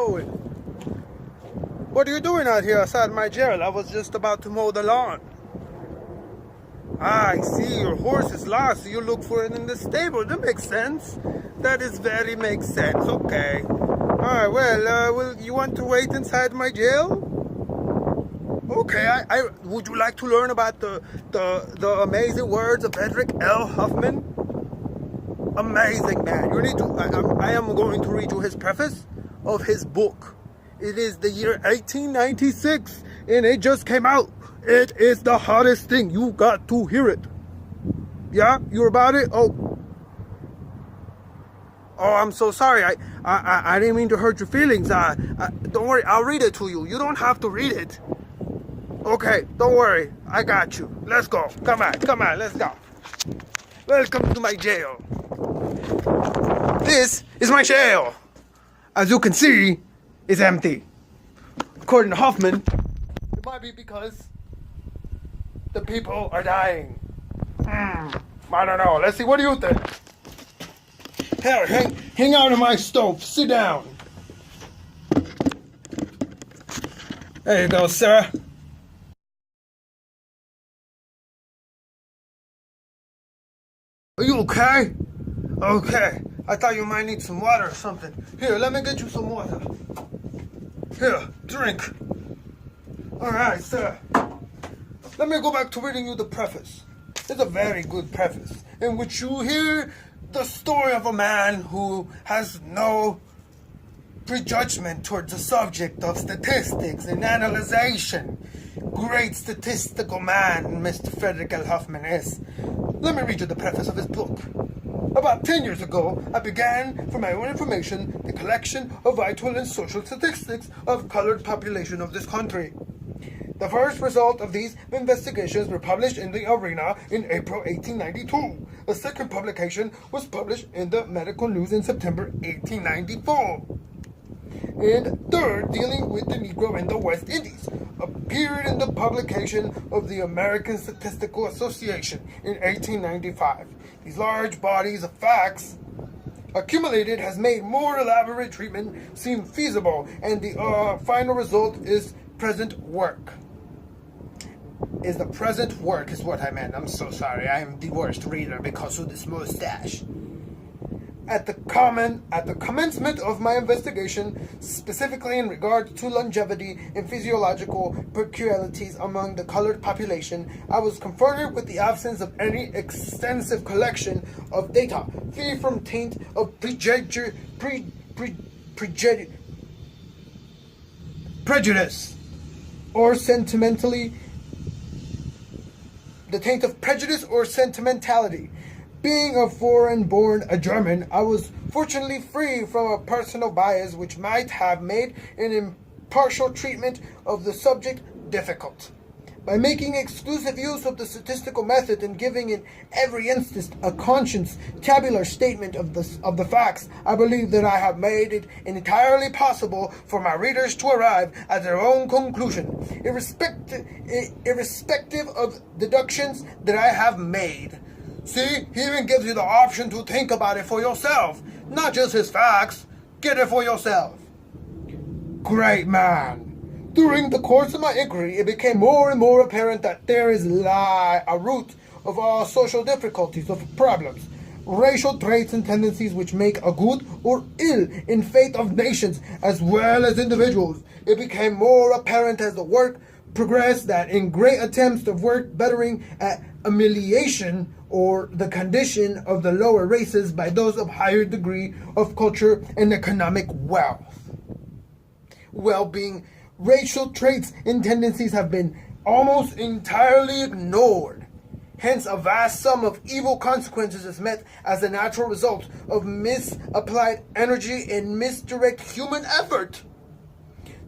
going? What are you doing out here outside my jail? I was just about to mow the lawn. Ah, I see, your horse is lost, so you look for it in the stable. That makes sense. That is very makes sense. Okay. Alright, well, you want to wait inside my jail? Okay, I would you like to learn about the amazing words of Frederick L Hoffman? Amazing man. You need to. I am going to read you his preface of his book. It is the year 1896, and it just came out. It is the hottest thing. You got to hear it. Yeah, you're about it. Oh, I'm so sorry. I didn't mean to hurt your feelings. Don't worry. I'll read it to you. You don't have to read it. Okay, don't worry. I got you. Let's go. Come on. Let's go. Welcome to my jail. This is my jail. As you can see, it's empty. According to Hoffman, it might be because the people are dying. I don't know. Let's see. What do you think? Here, hang out on my stove. Sit down. There you go, sir. Are you okay? Okay. I thought you might need some water or something. Here, let me get you some water. Here, drink. Alright, sir. Let me go back to reading you the preface. It's a very good preface in which you hear the story of a man who has no prejudgment towards the subject of statistics and analyzation. Great statistical man Mr. Frederick L Hoffman is. Let me read you the preface of his book. About 10 years ago, I began, for my own information, the collection of vital and social statistics of colored population of this country. The first result of these investigations were published in the Arena in April 1892. The second publication was published in the Medical News in September 1894. And third, dealing with the Negro in the West Indies, appeared in the publication of the American Statistical Association in 1895. These large bodies of facts accumulated has made more elaborate treatment seem feasible, and the final result is present work. The present work is what I meant. I'm so sorry. I am the worst reader because of this mustache. At the commencement of my investigation, specifically in regard to longevity and physiological peculiarities among the colored population, I was confronted with the absence of any extensive collection of data, free from taint of prejudice or sentimentality. Being a foreign-born German, I was fortunately free from a personal bias which might have made an impartial treatment of the subject difficult. By making exclusive use of the statistical method and giving in every instance a conscious, tabular statement of the facts, I believe that I have made it entirely possible for my readers to arrive at their own conclusion, irrespective of deductions that I have made. See, he even gives you the option to think about it for yourself. Not just his facts. Get it for yourself. Great man. During the course of my inquiry, it became more and more apparent that there is a root of all social difficulties, of problems, racial traits and tendencies which make a good or ill in fate of nations as well as individuals. It became more apparent as the work progressed that in great attempts of work bettering at amelioration or the condition of the lower races by those of higher degree of culture and economic well-being, racial traits and tendencies have been almost entirely ignored. Hence, a vast sum of evil consequences is met as a natural result of misapplied energy and misdirect human effort.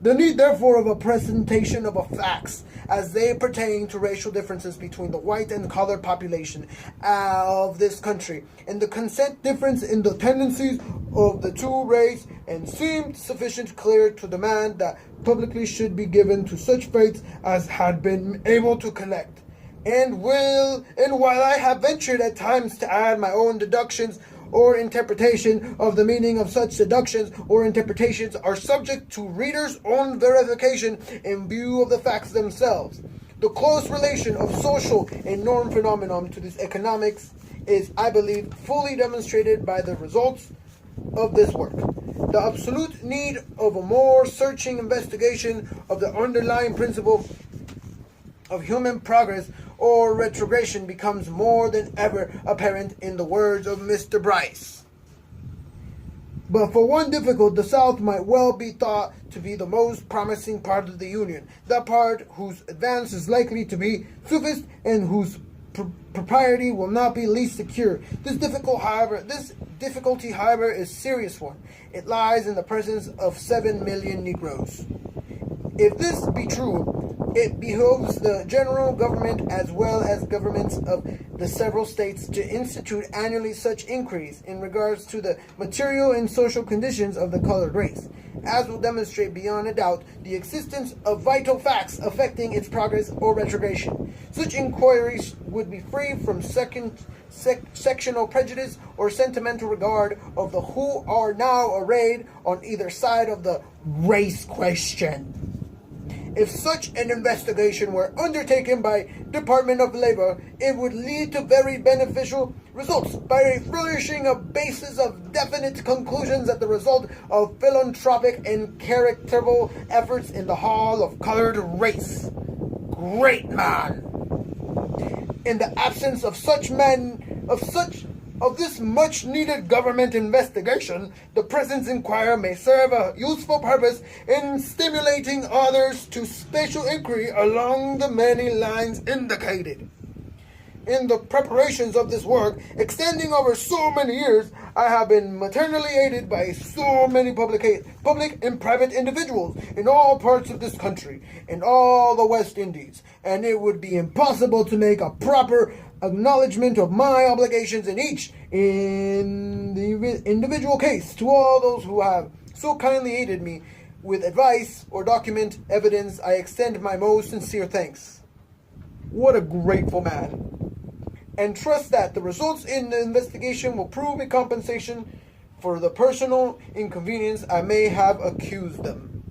The need, therefore, of a presentation of facts as they pertain to racial differences between the white and colored population of this country, and the consent difference in the tendencies of the two races, and seemed sufficient clear to demand that publicly should be given to such faiths as had been able to collect. And while I have ventured at times to add my own deductions or interpretation of the meaning of such deductions or interpretations are subject to readers' own verification in view of the facts themselves. The close relation of social and norm phenomenon to this economics is, I believe, fully demonstrated by the results of this work. The absolute need of a more searching investigation of the underlying principle of human progress or retrogression becomes more than ever apparent in the words of Mr. Bryce. But for one difficult, the South might well be thought to be the most promising part of the Union, that part whose advance is likely to be swiftest and whose propriety will not be least secure. This difficulty, however, is a serious one. It lies in the presence of 7 million Negroes. If this be true, it behoves the general government as well as governments of the several states to institute annually such inquiries in regards to the material and social conditions of the colored race, as will demonstrate beyond a doubt the existence of vital facts affecting its progress or retrogression. Such inquiries would be free from sectional prejudice or sentimental regard of the who are now arrayed on either side of the race question. If such an investigation were undertaken by Department of Labor, it would lead to very beneficial results by furnishing a basis of definite conclusions as the result of philanthropic and charitable efforts in the hall of colored race. Great man! In the absence of this much-needed government investigation, the present inquiry may serve a useful purpose in stimulating others to special inquiry along the many lines indicated. In the preparations of this work, extending over so many years, I have been maternally aided by so many public and private individuals in all parts of this country, in all the West Indies, and it would be impossible to make a proper acknowledgement of my obligations in each individual case to all those who have so kindly aided me with advice or document evidence. I extend my most sincere thanks. What a grateful man. And trust that the results in the investigation will prove a compensation for the personal inconvenience I may have accused them.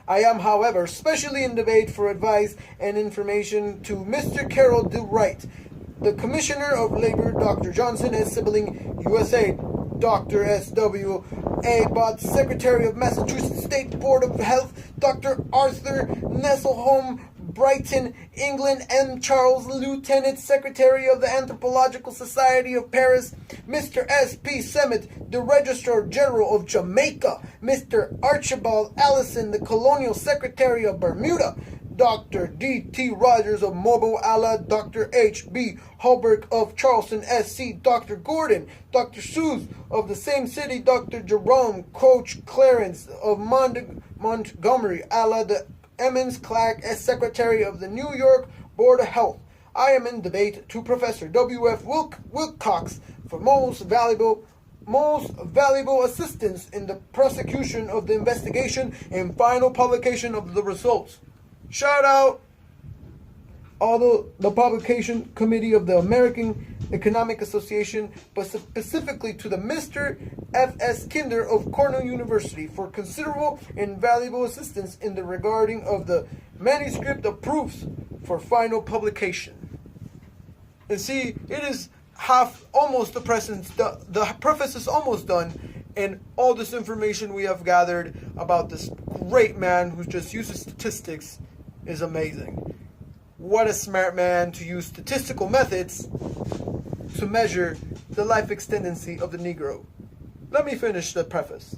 I am, however, specially in debate for advice and information to Mr. Carroll D. Wright, the Commissioner of Labor, Dr. Johnson S. Sibling, USA, Dr. S.W. A. Bott, Secretary of Massachusetts State Board of Health, Dr. Arthur Nesselholm, Brighton, England, M. Charles, Lieutenant Secretary of the Anthropological Society of Paris, Mr. S.P. Semmet, the Registrar General of Jamaica, Mr. Archibald Allison, the Colonial Secretary of Bermuda, Dr. D.T. Rogers of Mobile, Ala, Dr. H.B. Holbrook of Charleston, S.C., Dr. Gordon, Dr. Seuss of the same city, Dr. Jerome Coach Clarence of Montgomery, Ala, the Emmons Clark as Secretary of the New York Board of Health. I am in debate to Professor W.F. Wilcox for most valuable assistance in the prosecution of the investigation and final publication of the results. Shout out all the publication committee of the American Economic Association, but specifically to the Mr. F.S. Kinder of Cornell University for considerable and valuable assistance in the regarding of the manuscript of proofs for final publication. And see, it is almost the preface is almost done, and all this information we have gathered about this great man who just uses statistics is amazing. What a smart man to use statistical methods to measure the life expectancy of the Negro. Let me finish the preface.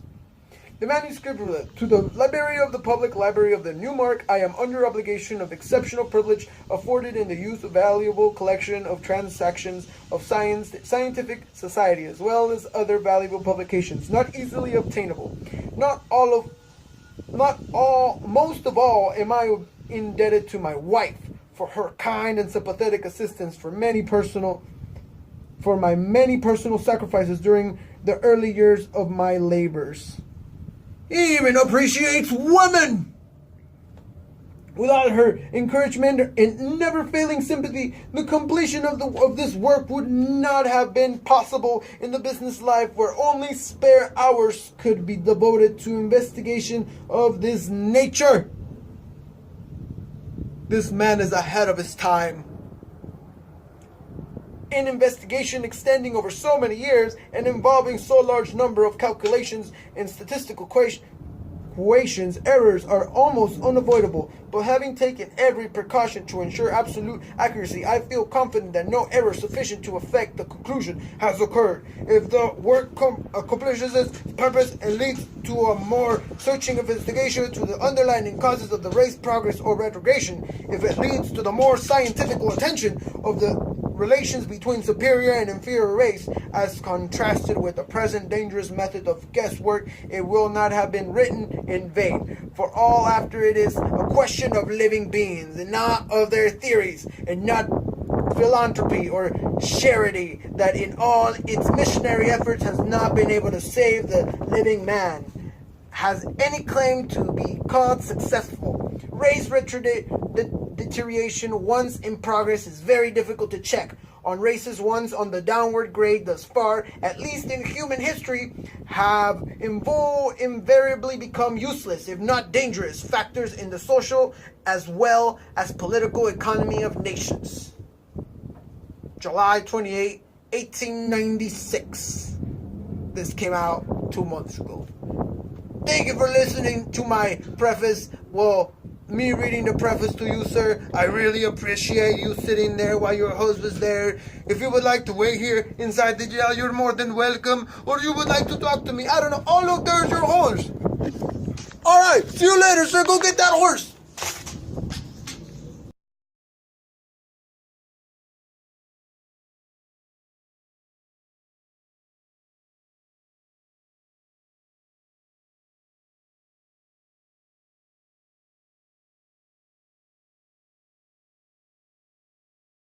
The manuscript to the Library of the Public Library of the Newmark, I am under obligation of exceptional privilege afforded in the use of valuable collection of transactions of scientific society, as well as other valuable publications, not easily obtainable. Most of all am I indebted to my wife for her kind and sympathetic assistance for my many personal sacrifices during the early years of my labors. He even appreciates women! Without her encouragement and never-failing sympathy, the completion of this work would not have been possible in the business life where only spare hours could be devoted to investigation of this nature. This man is ahead of his time. An investigation extending over so many years and involving so large number of calculations and statistical equations, errors are almost unavoidable, but having taken every precaution to ensure absolute accuracy, I feel confident that no error sufficient to affect the conclusion has occurred. If the work accomplishes its purpose and leads to a more searching investigation to the underlying causes of the race progress or retrogression, if it leads to the more scientific attention of the relations between superior and inferior race, as contrasted with the present dangerous method of guesswork, it will not have been written in vain. For all after it is a question of living beings, and not of their theories, and not philanthropy or charity, that in all its missionary efforts has not been able to save the living man, has any claim to be called successful. Race deterioration once in progress is very difficult to check. On races once on the downward grade thus far, at least in human history, have invariably become useless, if not dangerous, factors in the social as well as political economy of nations. July 28, 1896. This came out 2 months ago. Thank you for listening to my preface. Well, me reading the preface to you, sir. I really appreciate you sitting there while your host was there. If you would like to wait here inside the jail, you're more than welcome. Or you would like to talk to me, I don't know. Oh, look, there's your horse. All right, see you later, sir. Go get that horse.